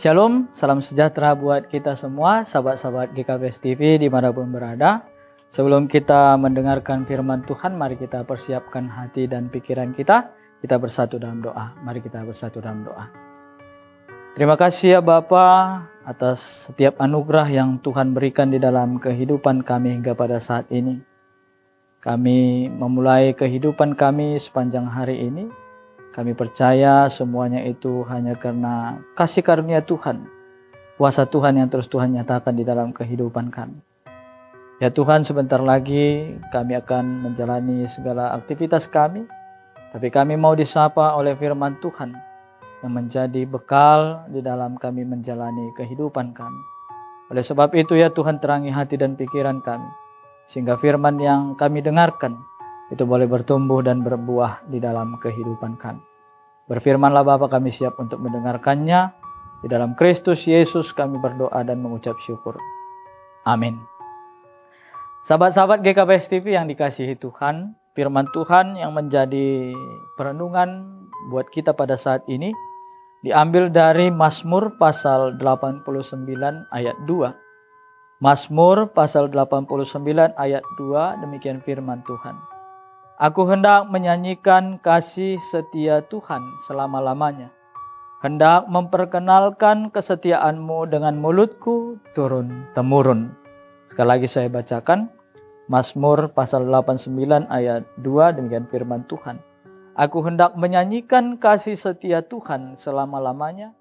Shalom, salam sejahtera buat kita semua, sahabat-sahabat GKBS TV dimanapun berada. Sebelum kita mendengarkan firman Tuhan, mari kita persiapkan hati dan pikiran kita. Kita bersatu dalam doa. Mari kita bersatu dalam doa. Terima kasih ya Bapa atas setiap anugerah yang Tuhan berikan di dalam kehidupan kami hingga pada saat ini. Kami memulai kehidupan kami sepanjang hari ini. Kami percaya semuanya itu hanya karena kasih karunia Tuhan. Kuasa Tuhan yang terus Tuhan nyatakan di dalam kehidupan kami. Ya Tuhan, sebentar lagi kami akan menjalani segala aktivitas kami. Tapi kami mau disapa oleh firman Tuhan yang menjadi bekal di dalam kami menjalani kehidupan kami. Oleh sebab itu ya Tuhan, terangi hati dan pikiran kami. Sehingga firman yang kami dengarkan itu boleh bertumbuh dan berbuah di dalam kehidupan kami. Berfirmanlah Bapa, kami siap untuk mendengarkannya. Di dalam Kristus Yesus kami berdoa dan mengucap syukur. Amin. Sahabat-sahabat GKBS TV yang dikasihi Tuhan, firman Tuhan yang menjadi perenungan buat kita pada saat ini diambil dari Mazmur pasal 89 ayat 2. Mazmur pasal 89 ayat 2, demikian firman Tuhan. Aku hendak menyanyikan kasih setia Tuhan selama-lamanya. Hendak memperkenalkan kesetiaan-Mu dengan mulutku turun-temurun. Sekali lagi saya bacakan. Mazmur pasal 89 ayat 2, demikian firman Tuhan. Aku hendak menyanyikan kasih setia Tuhan selama-lamanya.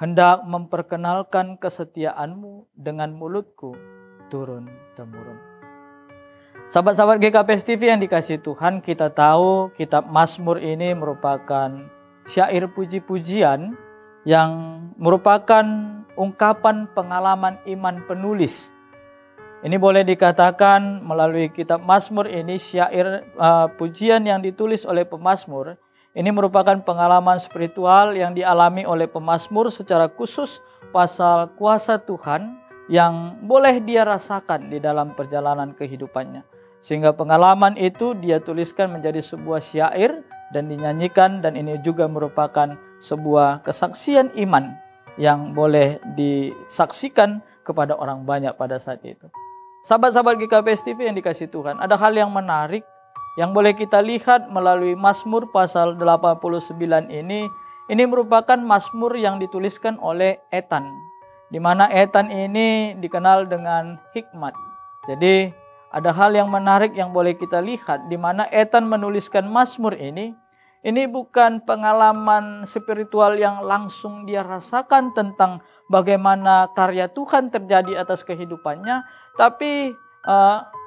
Hendak memperkenalkan kesetiaan-Mu dengan mulutku turun-temurun. Sahabat-sahabat GKBS TV yang dikasihi Tuhan, kita tahu kitab Mazmur ini merupakan syair puji-pujian yang merupakan ungkapan pengalaman iman penulis. Ini boleh dikatakan melalui kitab Mazmur ini syair pujian yang ditulis oleh pemazmur. Ini merupakan pengalaman spiritual yang dialami oleh pemazmur secara khusus pasal kuasa Tuhan yang boleh dia rasakan di dalam perjalanan kehidupannya. Sehingga pengalaman itu dia tuliskan menjadi sebuah syair dan dinyanyikan, dan ini juga merupakan sebuah kesaksian iman yang boleh disaksikan kepada orang banyak pada saat itu. Sahabat-sahabat GKBS TV yang dikasihi Tuhan, ada hal yang menarik yang boleh kita lihat melalui Mazmur pasal 89 ini. Ini merupakan Mazmur yang dituliskan oleh Ethan, di mana Ethan ini dikenal dengan hikmat. Jadi ada hal yang menarik yang boleh kita lihat di mana Ethan menuliskan Mazmur ini. Ini bukan pengalaman spiritual yang langsung dia rasakan tentang bagaimana karya Tuhan terjadi atas kehidupannya, tapi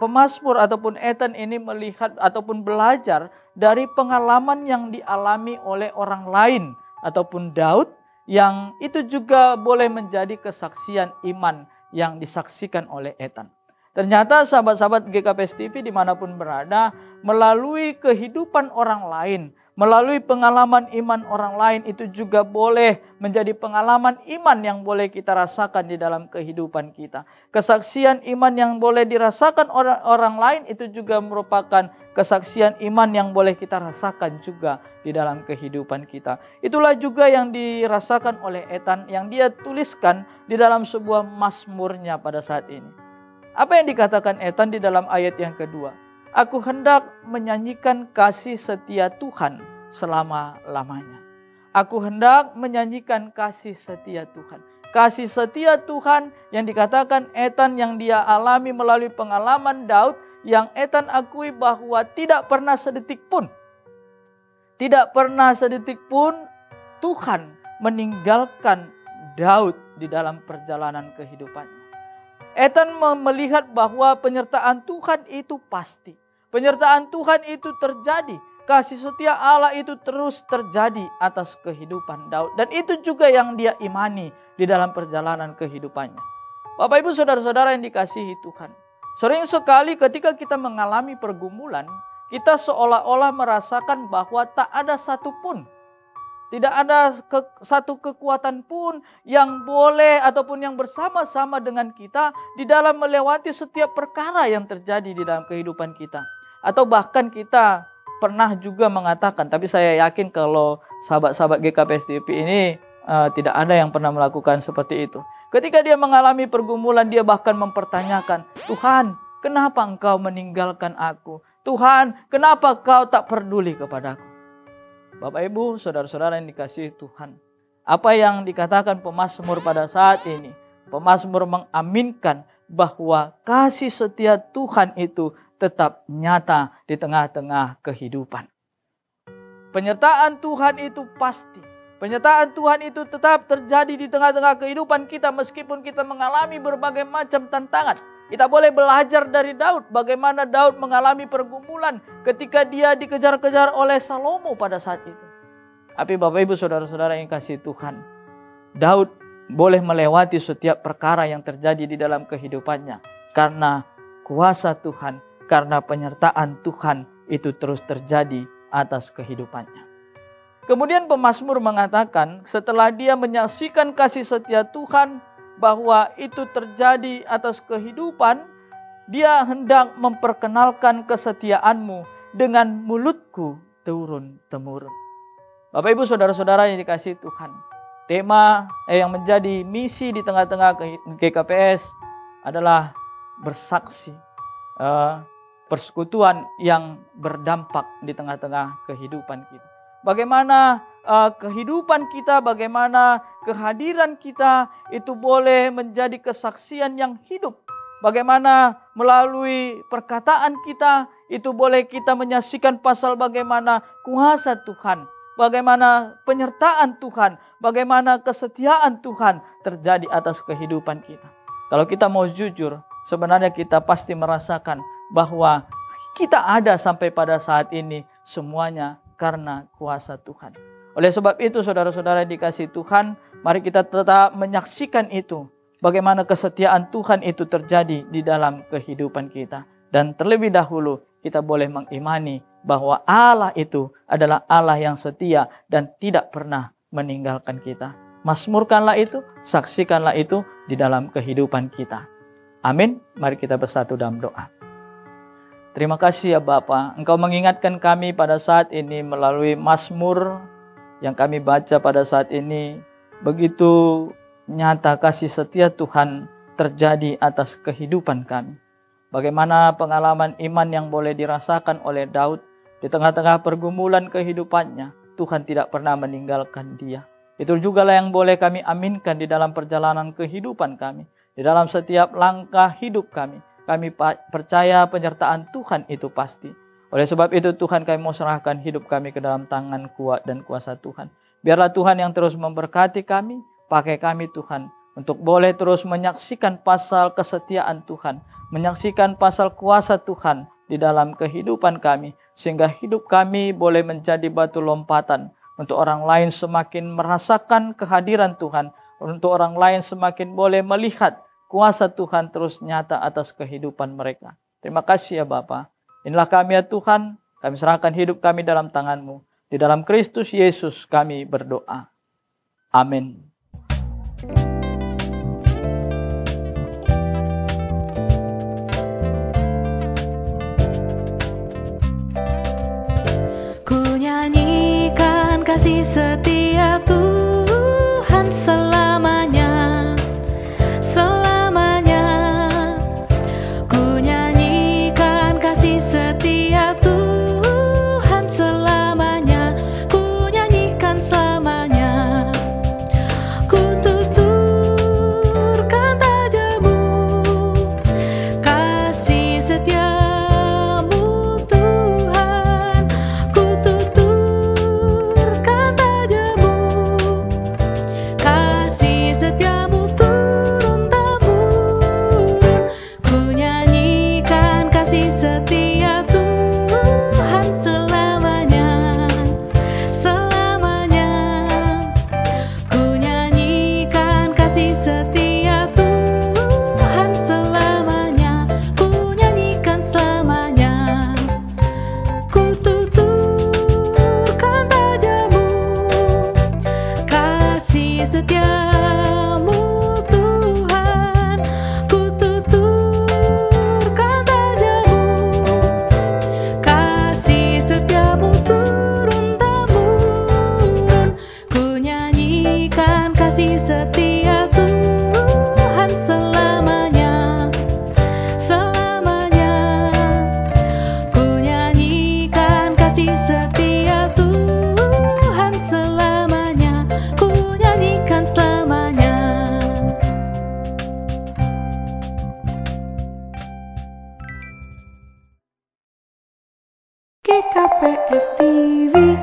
pemazmur ataupun Ethan ini melihat ataupun belajar dari pengalaman yang dialami oleh orang lain ataupun Daud, yang itu juga boleh menjadi kesaksian iman yang disaksikan oleh Ethan. Ternyata sahabat-sahabat GKBS TV dimanapun berada, melalui kehidupan orang lain, melalui pengalaman iman orang lain, itu juga boleh menjadi pengalaman iman yang boleh kita rasakan di dalam kehidupan kita. Kesaksian iman yang boleh dirasakan orang lain itu juga merupakan kesaksian iman yang boleh kita rasakan juga di dalam kehidupan kita. Itulah juga yang dirasakan oleh Ethan, yang dia tuliskan di dalam sebuah mazmurnya pada saat ini. Apa yang dikatakan Ethan di dalam ayat yang kedua? Aku hendak menyanyikan kasih setia Tuhan selama-lamanya. Aku hendak menyanyikan kasih setia Tuhan. Kasih setia Tuhan yang dikatakan Ethan yang dia alami melalui pengalaman Daud, yang Ethan akui bahwa tidak pernah sedetik pun Tuhan meninggalkan Daud di dalam perjalanan kehidupannya. Ethan melihat bahwa penyertaan Tuhan itu pasti. Penyertaan Tuhan itu terjadi. Kasih setia Allah itu terus terjadi atas kehidupan Daud. Dan itu juga yang dia imani di dalam perjalanan kehidupannya. Bapak Ibu Saudara-saudara yang dikasihi Tuhan. Sering sekali ketika kita mengalami pergumulan, kita seolah-olah merasakan bahwa tak ada satupun, tidak ada satu kekuatan pun yang boleh ataupun yang bersama-sama dengan kita di dalam melewati setiap perkara yang terjadi di dalam kehidupan kita. Atau bahkan kita pernah juga mengatakan, tapi saya yakin kalau sahabat-sahabat GKBS TV ini tidak ada yang pernah melakukan seperti itu. Ketika dia mengalami pergumulan, dia bahkan mempertanyakan, Tuhan, kenapa engkau meninggalkan aku? Tuhan, kenapa kau tak peduli kepadaku? Bapak Ibu, saudara-saudara yang dikasihi Tuhan, apa yang dikatakan pemazmur pada saat ini, pemazmur mengaminkan bahwa kasih setia Tuhan itu tetap nyata di tengah-tengah kehidupan. Penyertaan Tuhan itu pasti. Penyertaan Tuhan itu tetap terjadi di tengah-tengah kehidupan kita meskipun kita mengalami berbagai macam tantangan. Kita boleh belajar dari Daud, bagaimana Daud mengalami pergumulan ketika dia dikejar-kejar oleh Salomo pada saat itu. Tapi Bapak Ibu saudara-saudara yang kasih Tuhan, Daud boleh melewati setiap perkara yang terjadi di dalam kehidupannya karena kuasa Tuhan, karena penyertaan Tuhan itu terus terjadi atas kehidupannya. Kemudian pemazmur mengatakan setelah dia menyaksikan kasih setia Tuhan bahwa itu terjadi atas kehidupan, dia hendak memperkenalkan kesetiaanmu dengan mulutku turun-temurun. Bapak Ibu saudara-saudara yang dikasihi Tuhan, tema yang menjadi misi di tengah-tengah GKPS adalah bersaksi, persekutuan yang berdampak di tengah-tengah kehidupan kita. Bagaimana kehidupan kita, bagaimana kehadiran kita itu boleh menjadi kesaksian yang hidup. Bagaimana melalui perkataan kita itu boleh kita menyaksikan pasal bagaimana kuasa Tuhan, bagaimana penyertaan Tuhan, bagaimana kesetiaan Tuhan terjadi atas kehidupan kita. Kalau kita mau jujur, sebenarnya kita pasti merasakan bahwa kita ada sampai pada saat ini semuanya karena kuasa Tuhan. Oleh sebab itu saudara-saudara dikasih Tuhan, mari kita tetap menyaksikan itu. Bagaimana kesetiaan Tuhan itu terjadi di dalam kehidupan kita. Dan terlebih dahulu kita boleh mengimani bahwa Allah itu adalah Allah yang setia dan tidak pernah meninggalkan kita. Mazmurkanlah itu, saksikanlah itu di dalam kehidupan kita. Amin. Mari kita bersatu dalam doa. Terima kasih ya Bapa, Engkau mengingatkan kami pada saat ini melalui Mazmur yang kami baca pada saat ini. Begitu nyata kasih setia Tuhan terjadi atas kehidupan kami. Bagaimana pengalaman iman yang boleh dirasakan oleh Daud di tengah-tengah pergumulan kehidupannya, Tuhan tidak pernah meninggalkan dia. Itu juga lah yang boleh kami aminkan di dalam perjalanan kehidupan kami, di dalam setiap langkah hidup kami. Kami percaya penyertaan Tuhan itu pasti. Oleh sebab itu Tuhan, kami mau serahkan hidup kami ke dalam tangan kuat dan kuasa Tuhan. Biarlah Tuhan yang terus memberkati kami, pakai kami Tuhan untuk boleh terus menyaksikan pasal kesetiaan Tuhan, menyaksikan pasal kuasa Tuhan di dalam kehidupan kami, sehingga hidup kami boleh menjadi batu lompatan untuk orang lain semakin merasakan kehadiran Tuhan, untuk orang lain semakin boleh melihat kuasa Tuhan terus nyata atas kehidupan mereka. Terima kasih ya Bapa. Inilah kami ya Tuhan, kami serahkan hidup kami dalam tangan-Mu. Di dalam Kristus Yesus kami berdoa. Amin. Ku nyanyikan kasih setia Tuhan selamanya. Ku tuturkan padamu GKPS TV.